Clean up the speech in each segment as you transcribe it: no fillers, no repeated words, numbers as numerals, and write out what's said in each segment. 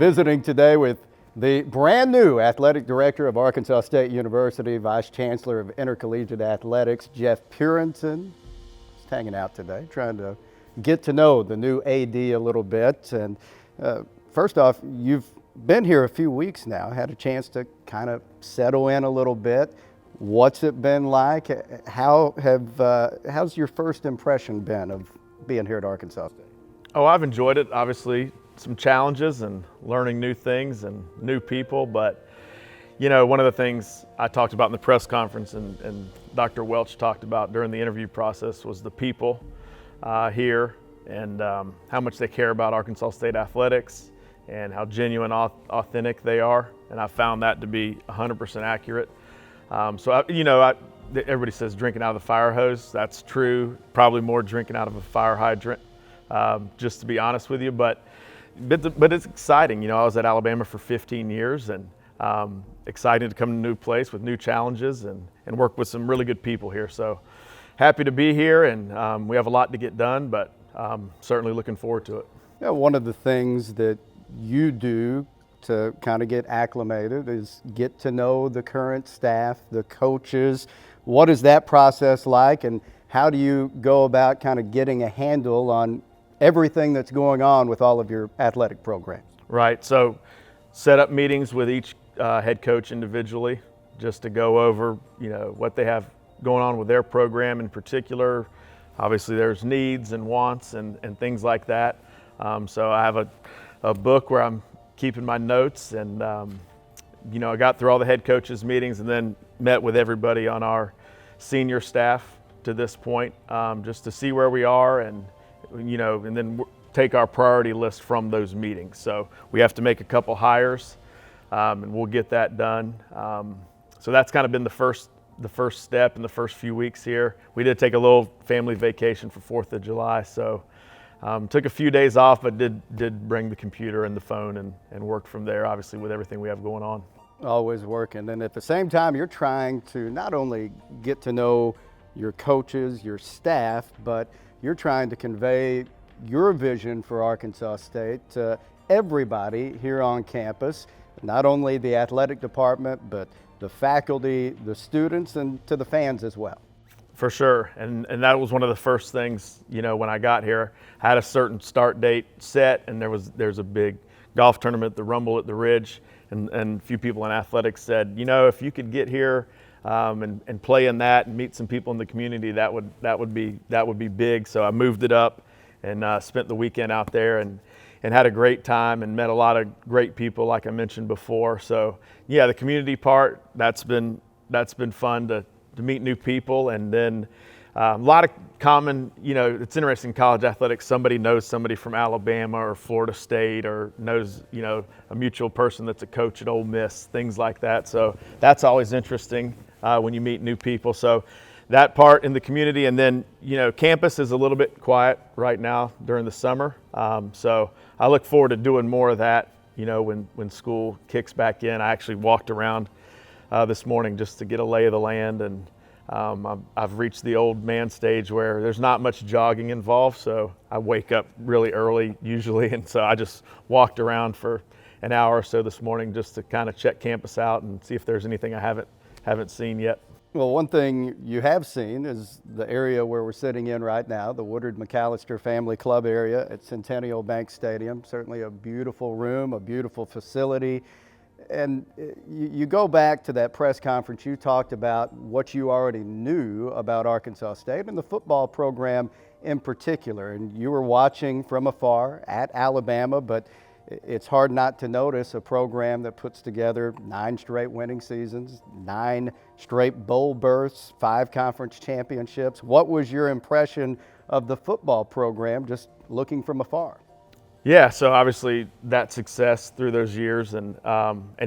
visiting today with the brand new athletic director of Arkansas State University, Vice Chancellor of Intercollegiate Athletics, Jeff Purinton. Just hanging out today, trying to get to know the new AD a little bit. And first off, you've been here a few weeks now, had a chance to kind of settle in a little bit. What's it been like? How's your first impression been of being here at Arkansas State? Oh, I've enjoyed it. Obviously, some challenges and learning new things and new people. But, you know, one of the things I talked about in the press conference and Dr. Welch talked about during the interview process was the people here and how much they care about Arkansas State athletics and how genuine, authentic they are. And I found that to be 100% accurate. Everybody says drinking out of the fire hose. That's true. Probably more drinking out of a fire hydrant, just to be honest with you. But it's exciting. You know, I was at Alabama for 15 years and excited to come to a new place with new challenges and work with some really good people here. So happy to be here, and we have a lot to get done, but certainly looking forward to it. Yeah, one of the things that you do to kind of get acclimated is get to know the current staff, the coaches. What is that process like, and how do you go about kind of getting a handle on everything that's going on with all of your athletic programs? Right, so set up meetings with each head coach individually just to go over, you know, what they have going on with their program in particular. Obviously there's needs and wants and things like that. So I have a book where I'm keeping my notes and, I got through all the head coaches meetings and then met with everybody on our senior staff to this point, just to see where we are and then take our priority list from those meetings. So we have to make a couple hires, and we'll get that done. So that's kind of been the first step in the first few weeks here. We did take a little family vacation for 4th of July, so took a few days off, but did bring the computer and the phone and work from there, obviously, with everything we have going on. Always working. And at the same time, you're trying to not only get to know your coaches, your staff, but you're trying to convey your vision for Arkansas State to everybody here on campus, not only the athletic department, but the faculty, the students, and to the fans as well. For sure, and that was one of the first things, when I got here. I had a certain start date set, and there's a big golf tournament, the Rumble at the Ridge, and a few people in athletics said, if you could get here and play in that and meet some people in the community, that would be big. So I moved it up and spent the weekend out there and had a great time and met a lot of great people, like I mentioned before. So yeah, the community part, that's been fun to meet new people, and then a lot of common, it's interesting in college athletics, somebody knows somebody from Alabama or Florida State or knows, a mutual person that's a coach at Ole Miss, things like that. So that's always interesting when you meet new people. So that part in the community, and then, campus is a little bit quiet right now during the summer. So I look forward to doing more of that, when school kicks back in. I actually walked around this morning just to get a lay of the land, and I've reached the old man stage where there's not much jogging involved, so I wake up really early usually, and so I just walked around for an hour or so this morning just to kind of check campus out and see if there's anything I haven't seen yet. Well, one thing you have seen is the area where we're sitting in right now, the Woodard McAllister Family Club area at Centennial Bank Stadium. Certainly a beautiful room, a beautiful facility. And you go back to that press conference, you talked about what you already knew about Arkansas State and the football program in particular. And you were watching from afar at Alabama, but it's hard not to notice a program that puts together 9 straight winning seasons, 9 straight bowl berths, 5 conference championships. What was your impression of the football program just looking from afar? Yeah, so obviously that success through those years, and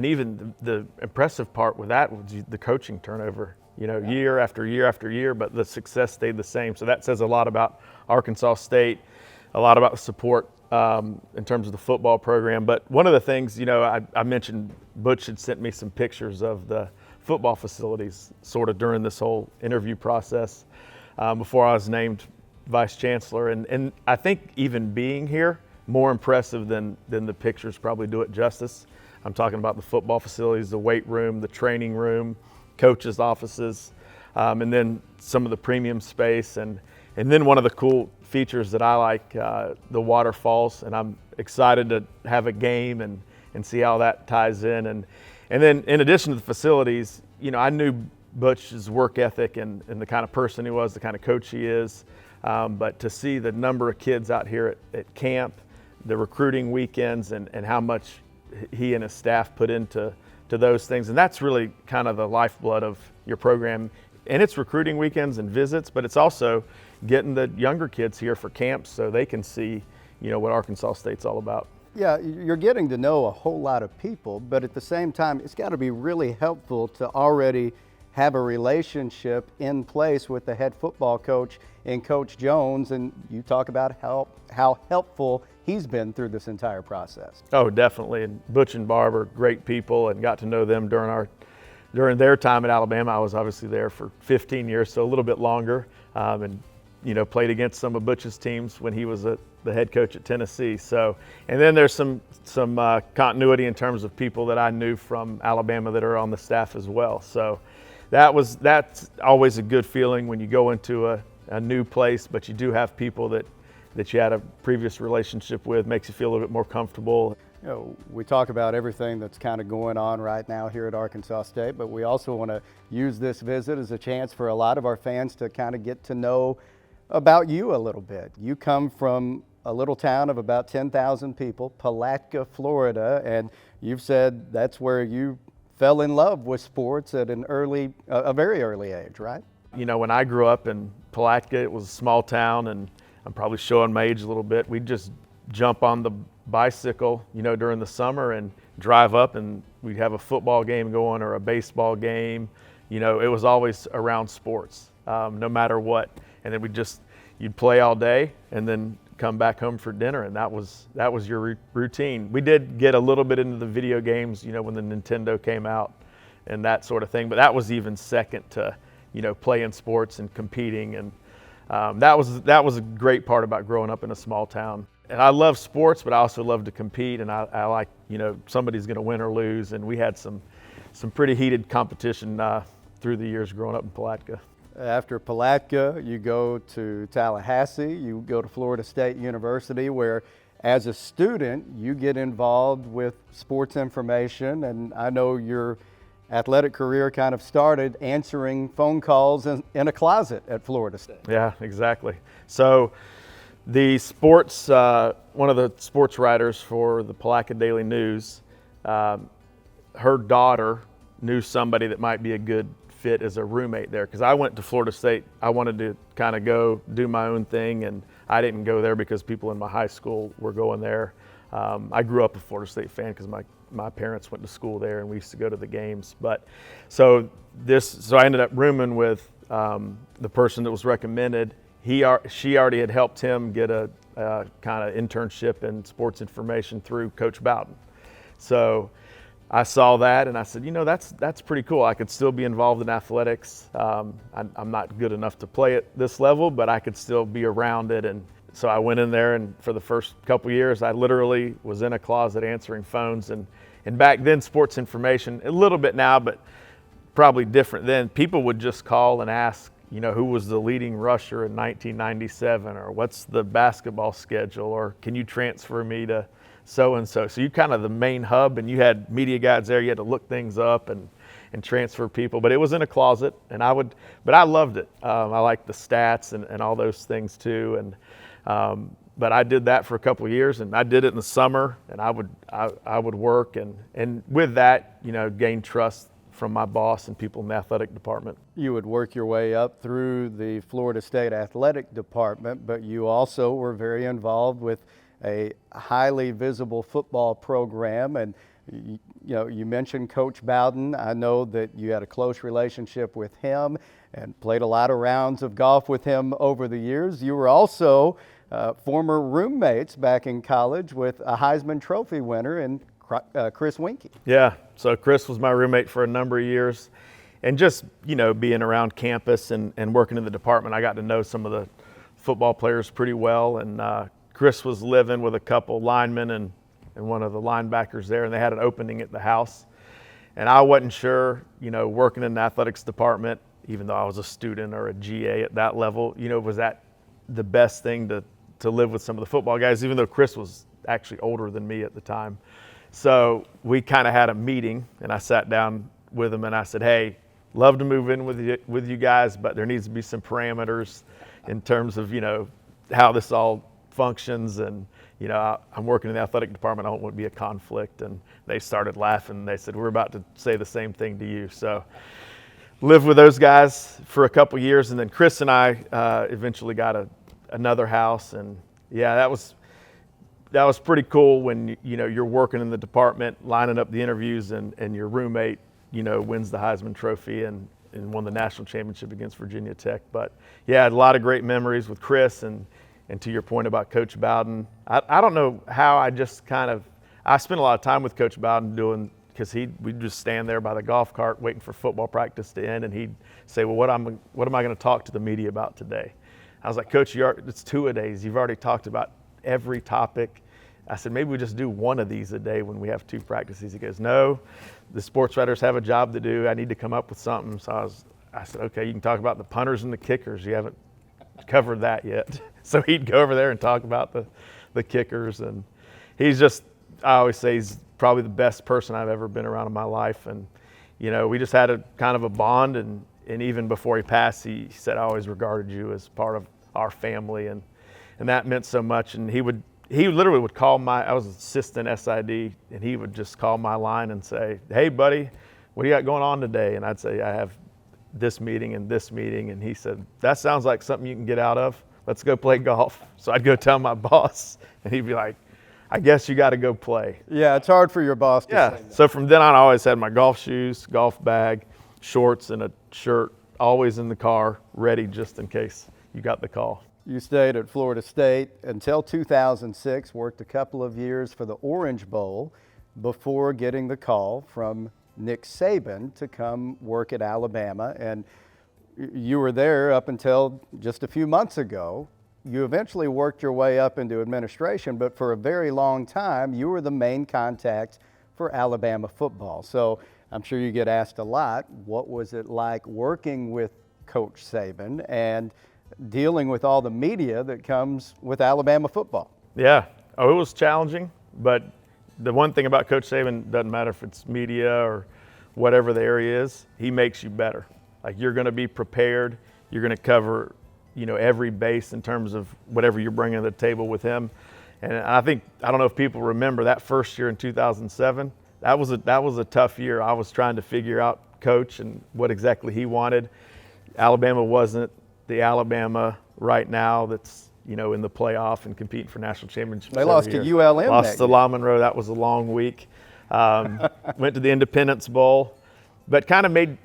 even the impressive part with that was the coaching turnover, year after year after year, but the success stayed the same. So that says a lot about Arkansas State, a lot about the support in terms of the football program. But one of the things, I mentioned Butch had sent me some pictures of the football facilities sort of during this whole interview process before I was named Vice Chancellor. And I think even being here, more impressive than the pictures probably do it justice. I'm talking about the football facilities, the weight room, the training room, coaches' offices, and then some of the premium space. And then one of the cool features that I like, the waterfalls, and I'm excited to have a game and see how that ties in. And then in addition to the facilities, I knew Butch's work ethic and the kind of person he was, the kind of coach he is. But to see the number of kids out here at camp, the recruiting weekends, and how much he and his staff put into those things. And that's really kind of the lifeblood of your program. And it's recruiting weekends and visits, but it's also getting the younger kids here for camps so they can see, what Arkansas State's all about. Yeah, you're getting to know a whole lot of people, but at the same time, it's got to be really helpful to already have a relationship in place with the head football coach and Coach Jones, and you talk about how helpful he's been through this entire process. Oh, definitely. And Butch and Barb are great people, and got to know them during their time at Alabama. I was obviously there for 15 years, so a little bit longer, and played against some of Butch's teams when he was the head coach at Tennessee. So, and then there's some continuity in terms of people that I knew from Alabama that are on the staff as well. So that's always a good feeling when you go into a new place, but you do have people that you had a previous relationship with. Makes you feel a little bit more comfortable. We talk about everything that's kind of going on right now here at Arkansas State, but we also want to use this visit as a chance for a lot of our fans to kind of get to know about you a little bit. You come from a little town of about 10,000 people, Palatka, Florida, and you've said that's where you fell in love with sports at a very early age, right? When I grew up in Palatka, it was a small town, and I'm probably showing my age a little bit. We'd just jump on the bicycle, during the summer and drive up, and we'd have a football game going or a baseball game. It was always around sports, no matter what. And then you'd play all day and then come back home for dinner, and that was your routine. We did get a little bit into the video games, when the Nintendo came out and that sort of thing, but that was even second to, playing sports and competing. And that was a great part about growing up in a small town. And I love sports, but I also love to compete, and I like, somebody's going to win or lose. And we had some pretty heated competition through the years growing up in Palatka. After Palatka, you go to Tallahassee, you go to Florida State University, where as a student, you get involved with sports information. And I know your athletic career kind of started answering phone calls in a closet at Florida State. Yeah, exactly. So the sports, one of the sports writers for the Palatka Daily News, her daughter knew somebody that might be a good fit as a roommate there, because I went to Florida State. I wanted to kind of go do my own thing, and I didn't go there because people in my high school were going there. I grew up a Florida State fan because my parents went to school there, and we used to go to the games. But so I ended up rooming with the person that was recommended. She already had helped him get a kind of internship in sports information through Coach Bowden. So I saw that and I said, that's pretty cool. I could still be involved in athletics. I'm not good enough to play at this level, but I could still be around it. And so I went in there, and for the first couple years, I literally was in a closet answering phones. And back then, sports information, a little bit now, but probably different then, people would just call and ask, who was the leading rusher in 1997, or what's the basketball schedule, or can you transfer me to so-and-so. So you kind of the main hub, and you had media guides there. You had to look things up and transfer people, but it was in a closet, and but I loved it. I liked the stats and all those things too. And but I did that for a couple of years, and I did it in the summer, and I would work and with that, gain trust from my boss and people in the athletic department. You would work your way up through the Florida State athletic department, but you also were very involved with a highly visible football program. And you mentioned Coach Bowden. I know that you had a close relationship with him and played a lot of rounds of golf with him over the years. You were also former roommates back in college with a Heisman Trophy winner in Chris Winkie. Yeah, so Chris was my roommate for a number of years. And just, being around campus and working in the department, I got to know some of the football players pretty well. And Chris was living with a couple linemen and one of the linebackers there, and they had an opening at the house. And I wasn't sure, working in the athletics department, even though I was a student or a GA at that level, was that the best thing to live with some of the football guys, even though Chris was actually older than me at the time. So we kind of had a meeting, and I sat down with him and I said, hey, love to move in with you guys, but there needs to be some parameters in terms of, how this all functions. And, I'm working in the athletic department. I don't want to be a conflict. And they started laughing. They said, we're about to say the same thing to you. So lived with those guys for a couple years. And then Chris and I eventually got another house. And yeah, that was pretty cool when, you're working in the department, lining up the interviews, and your roommate, wins the Heisman Trophy and won the national championship against Virginia Tech. But yeah, I had a lot of great memories with Chris, and to your point about Coach Bowden, I don't know how I just I spent a lot of time with Coach Bowden because we'd just stand there by the golf cart waiting for football practice to end, and he'd say, well, what am I going to talk to the media about today? I was like, Coach, it's 2-a-days. You've already talked about every topic. I said, maybe we just do one of these a day when we have 2 practices. He goes, no, the sports writers have a job to do. I need to come up with something. So I said, okay, you can talk about the punters and the kickers. You haven't covered that yet. So he'd go over there and talk about the kickers. And I always say he's probably the best person I've ever been around in my life. And, we just had a kind of a bond. And even before he passed, he said, I always regarded you as part of our family. And that meant so much. And he literally would call I was assistant SID, and he would just call my line and say, hey, buddy, what do you got going on today? And I'd say, I have this meeting and this meeting. And he said, that sounds like something you can get out of. Let's go play golf. So I'd go tell my boss, and he'd be like, I guess you got to go play. Yeah, it's hard for your boss to say that. So from then on, I always had my golf shoes, golf bag, shorts, and a shirt always in the car, ready just in case you got the call. You stayed at Florida State until 2006, worked a couple of years for the Orange Bowl before getting the call from Nick Saban to come work at Alabama. And you were there up until just a few months ago. You eventually worked your way up into administration, but for a very long time, you were the main contact for Alabama football. So I'm sure you get asked a lot, what was it like working with Coach Saban and dealing with all the media that comes with Alabama football? Yeah, it was challenging, but the one thing about Coach Saban, doesn't matter if it's media or whatever the area is, he makes you better. Like, you're going to be prepared. You're going to cover, every base in terms of whatever you're bringing to the table with him. And I don't know if people remember that first year in 2007. That was a tough year. I was trying to figure out Coach and what exactly he wanted. Alabama wasn't the Alabama right now that's, in the playoff and competing for national championships. They lost to ULM. Lost to La Monroe. That was a long week. Went to the Independence Bowl, but kind of made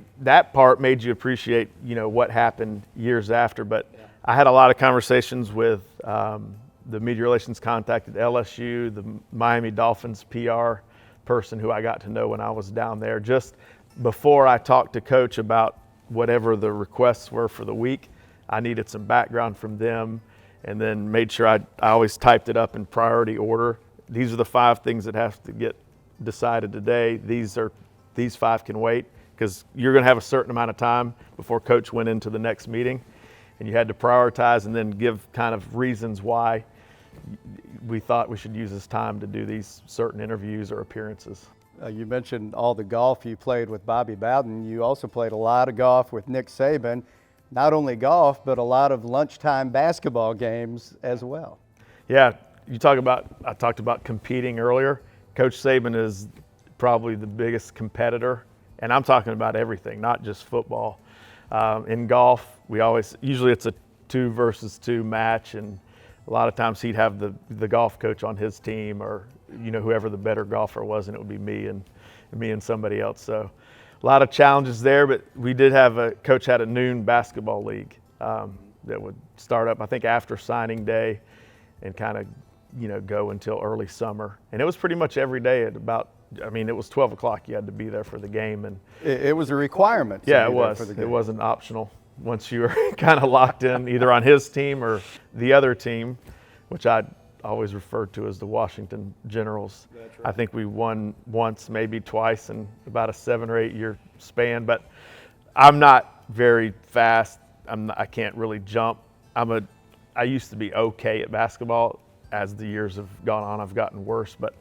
you appreciate, what happened years after. But I had a lot of conversations with the media relations contact at LSU, the Miami Dolphins PR person who I got to know when I was down there. Just before I talked to Coach about whatever the requests were for the week, I needed some background from them, and then made sure I always typed it up in priority order. These are the 5 things that have to get decided today. These 5 can wait, because you're going to have a certain amount of time before Coach went into the next meeting, and you had to prioritize and then give kind of reasons why we thought we should use this time to do these certain interviews or appearances. You mentioned all the golf you played with Bobby Bowden. You also played a lot of golf with Nick Saban. Not only golf, but a lot of lunchtime basketball games as well. Yeah, I talked about competing earlier. Coach Saban is probably the biggest competitor, and I'm talking about everything, not just football. In golf, usually it's a 2 versus 2 match, and a lot of times he'd have the golf coach on his team, or whoever the better golfer was, and it would be me and somebody else. So a lot of challenges there, but we did have Coach had a noon basketball league that would start up, I think, after signing day and kind of, go until early summer. And it was pretty much every day at it was 12 o'clock. You had to be there for the game. And it was a requirement. Yeah, it was. It wasn't optional once you were kind of locked in either on his team or the other team, which I always referred to as the Washington Generals. That's I think we won once, maybe twice in about a 7 or 8 year span, but I'm not very fast. I can't really jump. I used to be okay at basketball. As the years have gone on, I've gotten worse, but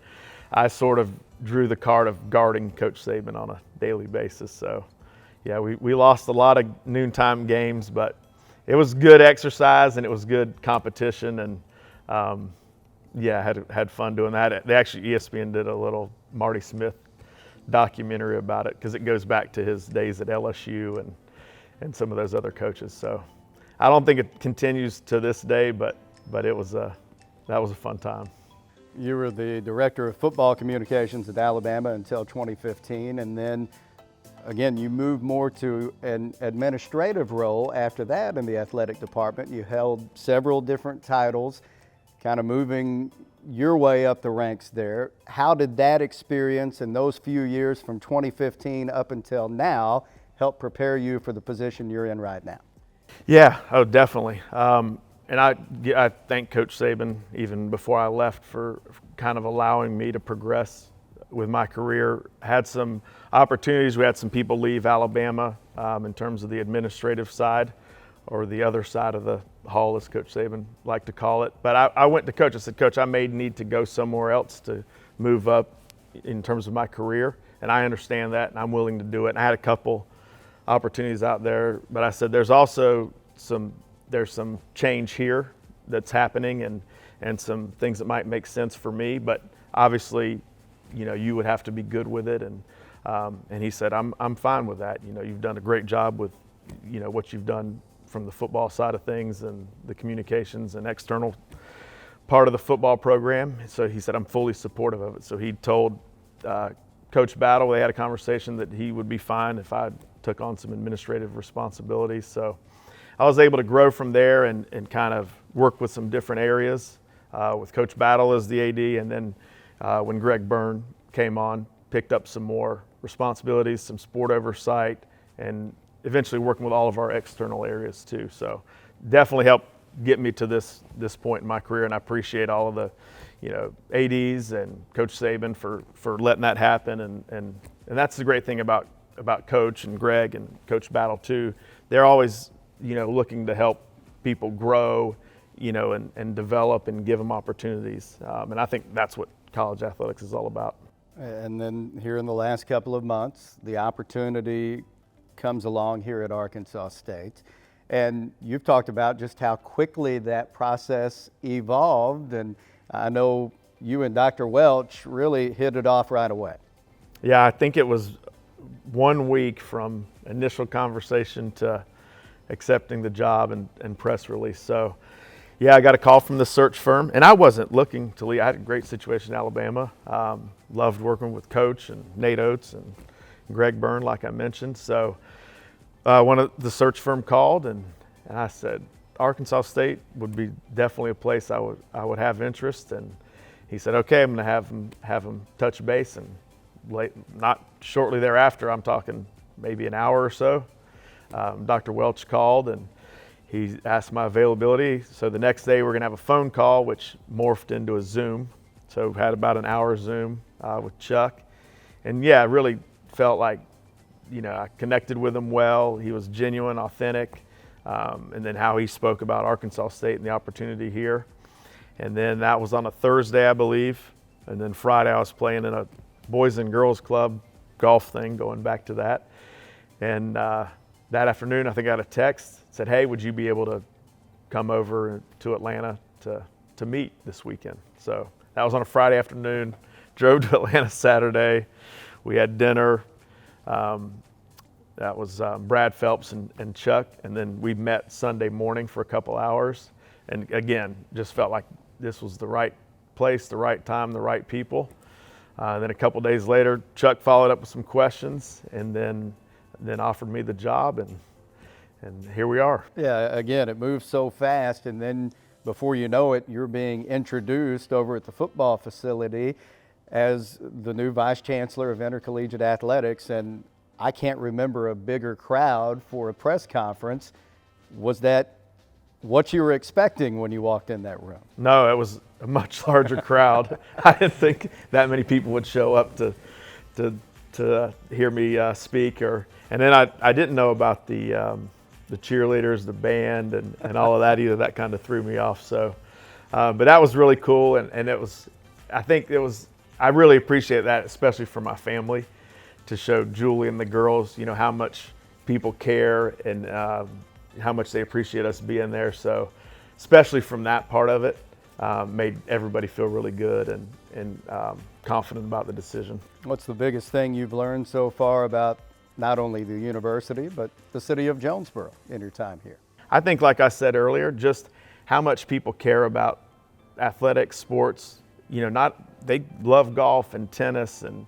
I sort of drew the card of guarding Coach Saban on a daily basis. So yeah, we lost a lot of noontime games, but it was good exercise and it was good competition, and yeah, had fun doing that. They actually, ESPN did a little Marty Smith documentary about it because it goes back to his days at LSU and some of those other coaches. So I don't think it continues to this day, but that was a fun time. You were the director of football communications at Alabama until 2015, and then again, you moved more to an administrative role after that in the athletic department. You held several different titles, kind of moving your way up the ranks there. How did that experience and those few years from 2015 up until now help prepare you for the position you're in right now? Yeah, oh, definitely. And I thank Coach Saban even before I left for kind of allowing me to progress with my career. Had some opportunities. We had some people leave Alabama in terms of the administrative side, or the other side of the hall, as Coach Saban liked to call it. But I went to Coach. I said, Coach, I may need to go somewhere else to move up in terms of my career, and I understand that, and I'm willing to do it. And I had a couple opportunities out there, but I said there's also some change here that's happening, and some things that might make sense for me, but obviously, you would have to be good with it. And he said, I'm fine with that. You've done a great job with, what you've done from the football side of things and the communications and external part of the football program. So he said, I'm fully supportive of it. So he told Coach Battle, they had a conversation, that he would be fine if I took on some administrative responsibilities. So I was able to grow from there and kind of work with some different areas with Coach Battle as the AD, and then when Greg Byrne came on, picked up some more responsibilities, some sport oversight, and eventually working with all of our external areas too. So definitely helped get me to this point in my career, and I appreciate all of the ADs and Coach Saban for letting that happen. And that's the great thing about Coach and Greg and Coach Battle too. They're always looking to help people grow, and develop and give them opportunities. And I think that's what college athletics is all about. And then here in the last couple of months, the opportunity comes along here at Arkansas State. And you've talked about just how quickly that process evolved. And I know you and Dr. Welch really hit it off right away. Yeah, I think it was 1 week from initial conversation to accepting the job and press release. So yeah, I got a call from the search firm, and I wasn't looking to leave. I had a great situation in Alabama. Loved working with Coach and Nate Oates and Greg Byrne, like I mentioned. So one of the search firm called, and I said Arkansas State would be definitely a place I would have interest. And he said, okay, I'm going to have him touch base. And not shortly thereafter, I'm talking maybe an hour or so, Dr. Welch called, and he asked my availability. So the next day we're going to have a phone call, which morphed into a Zoom. So we had about an hour Zoom with Chuck. And yeah, I really felt like, I connected with him well. He was genuine, authentic. And then how he spoke about Arkansas State and the opportunity here. And then that was on a Thursday, I believe. And then Friday I was playing in a Boys and Girls Club golf thing, going back to that. And that afternoon, I think I got a text, said, hey, would you be able to come over to Atlanta to meet this weekend? So that was on a Friday afternoon, drove to Atlanta Saturday. We had dinner. That was Brad Phelps and Chuck. And then we met Sunday morning for a couple hours. And again, just felt like this was the right place, the right time, the right people. Then a couple days later, Chuck followed up with some questions, and then offered me the job, and here we are. Yeah, again, it moves so fast, and then before you know it, you're being introduced over at the football facility as the new Vice Chancellor of Intercollegiate Athletics, and I can't remember a bigger crowd for a press conference. Was that what you were expecting when you walked in that room. No, it was a much larger crowd. I didn't think that many people would show up to hear me speak. And then I didn't know about the cheerleaders, the band, and all of that either. That kind of threw me off. So, but that was really cool, and it was. I really appreciate that, especially for my family, to show Julie and the girls, how much people care and how much they appreciate us being there. So, especially from that part of it, made everybody feel really good and confident about the decision. What's the biggest thing you've learned so far about not only the university, but the city of Jonesboro in your time here? I think, like I said earlier, just how much people care about athletics, sports. They love golf and tennis and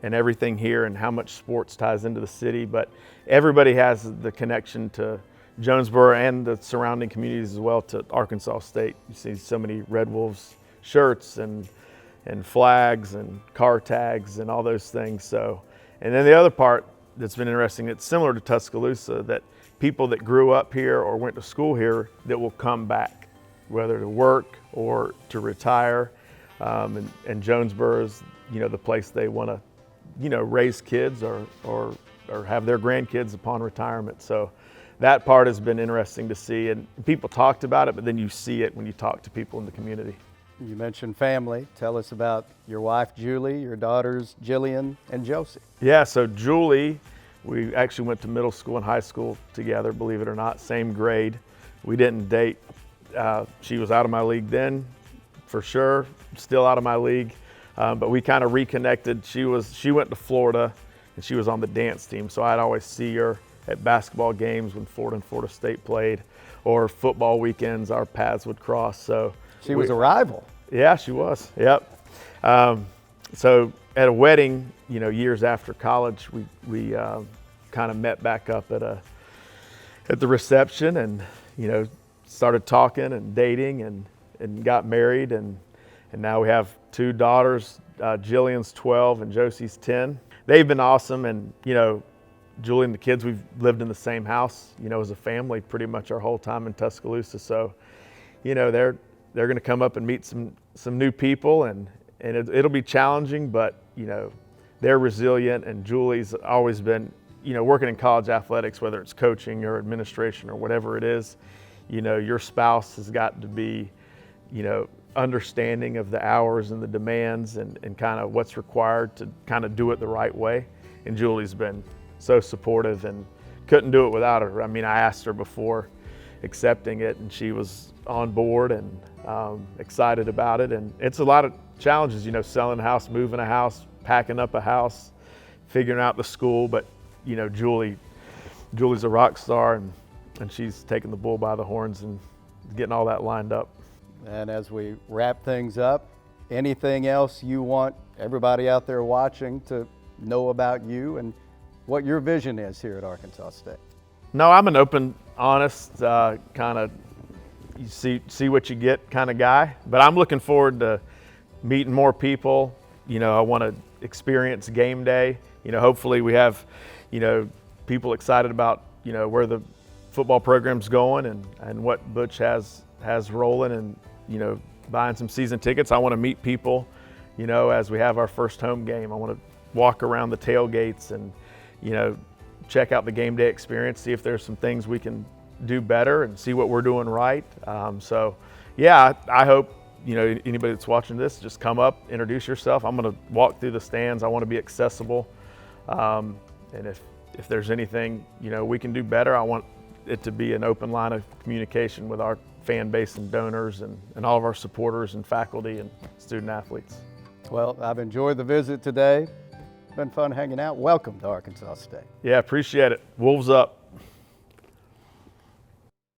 everything here, and how much sports ties into the city, but everybody has the connection to Jonesboro and the surrounding communities as well, to Arkansas State. You see so many Red Wolves shirts and flags and car tags and all those things. So, and then the other part that's been interesting, it's similar to Tuscaloosa, that people that grew up here or went to school here that will come back, whether to work or to retire. And Jonesboro is, the place they want to, raise kids or have their grandkids upon retirement. So that part has been interesting to see, and people talked about it, but then you see it when you talk to people in the community. You mentioned family. Tell us about your wife, Julie, your daughters, Jillian and Josie. Yeah, so Julie, we actually went to middle school and high school together, believe it or not, same grade. We didn't date. She was out of my league then, for sure, still out of my league. But we kind of reconnected. She went to Florida, and she was on the dance team, so I'd always see her at basketball games when Florida and Florida State played, or football weekends, our paths would cross. So she was a rival. Yeah, she was. Yep. So at a wedding, years after college, we kind of met back up at the reception, and started talking and dating and got married, and now we have two daughters. Jillian's 12 and Josie's 10. They've been awesome, and Julie and the kids, we've lived in the same house, as a family pretty much our whole time in Tuscaloosa. So, they're going to come up and meet some new people, and it'll be challenging, but they're resilient. And Julie's always been, working in college athletics, whether it's coaching or administration or whatever it is, your spouse has got to be, understanding of the hours and the demands and kind of what's required to kind of do it the right way. And Julie's been so supportive, and couldn't do it without her. I mean, I asked her before accepting it, and she was on board and excited about it. And it's a lot of challenges, selling a house, moving a house, packing up a house, figuring out the school. But Julie's a rock star, and she's taking the bull by the horns and getting all that lined up. And as we wrap things up, anything else you want everybody out there watching to know about you and what your vision is here at Arkansas State? No, I'm an open, honest, kind of you see what you get kind of guy. But I'm looking forward to meeting more people. I want to experience game day. Hopefully we have, people excited about, where the football program's going and what Butch has rolling, and, buying some season tickets. I want to meet people, as we have our first home game. I want to walk around the tailgates and, check out the game day experience, see if there's some things we can do better and see what we're doing right. So yeah, I hope, anybody that's watching this, just come up, introduce yourself. I'm going to walk through the stands. I want to be accessible. And if there's anything, we can do better, I want it to be an open line of communication with our fan base and donors and all of our supporters and faculty and student athletes. Well, I've enjoyed the visit today. Been fun hanging out. Welcome to Arkansas State. Yeah, appreciate it. Wolves up.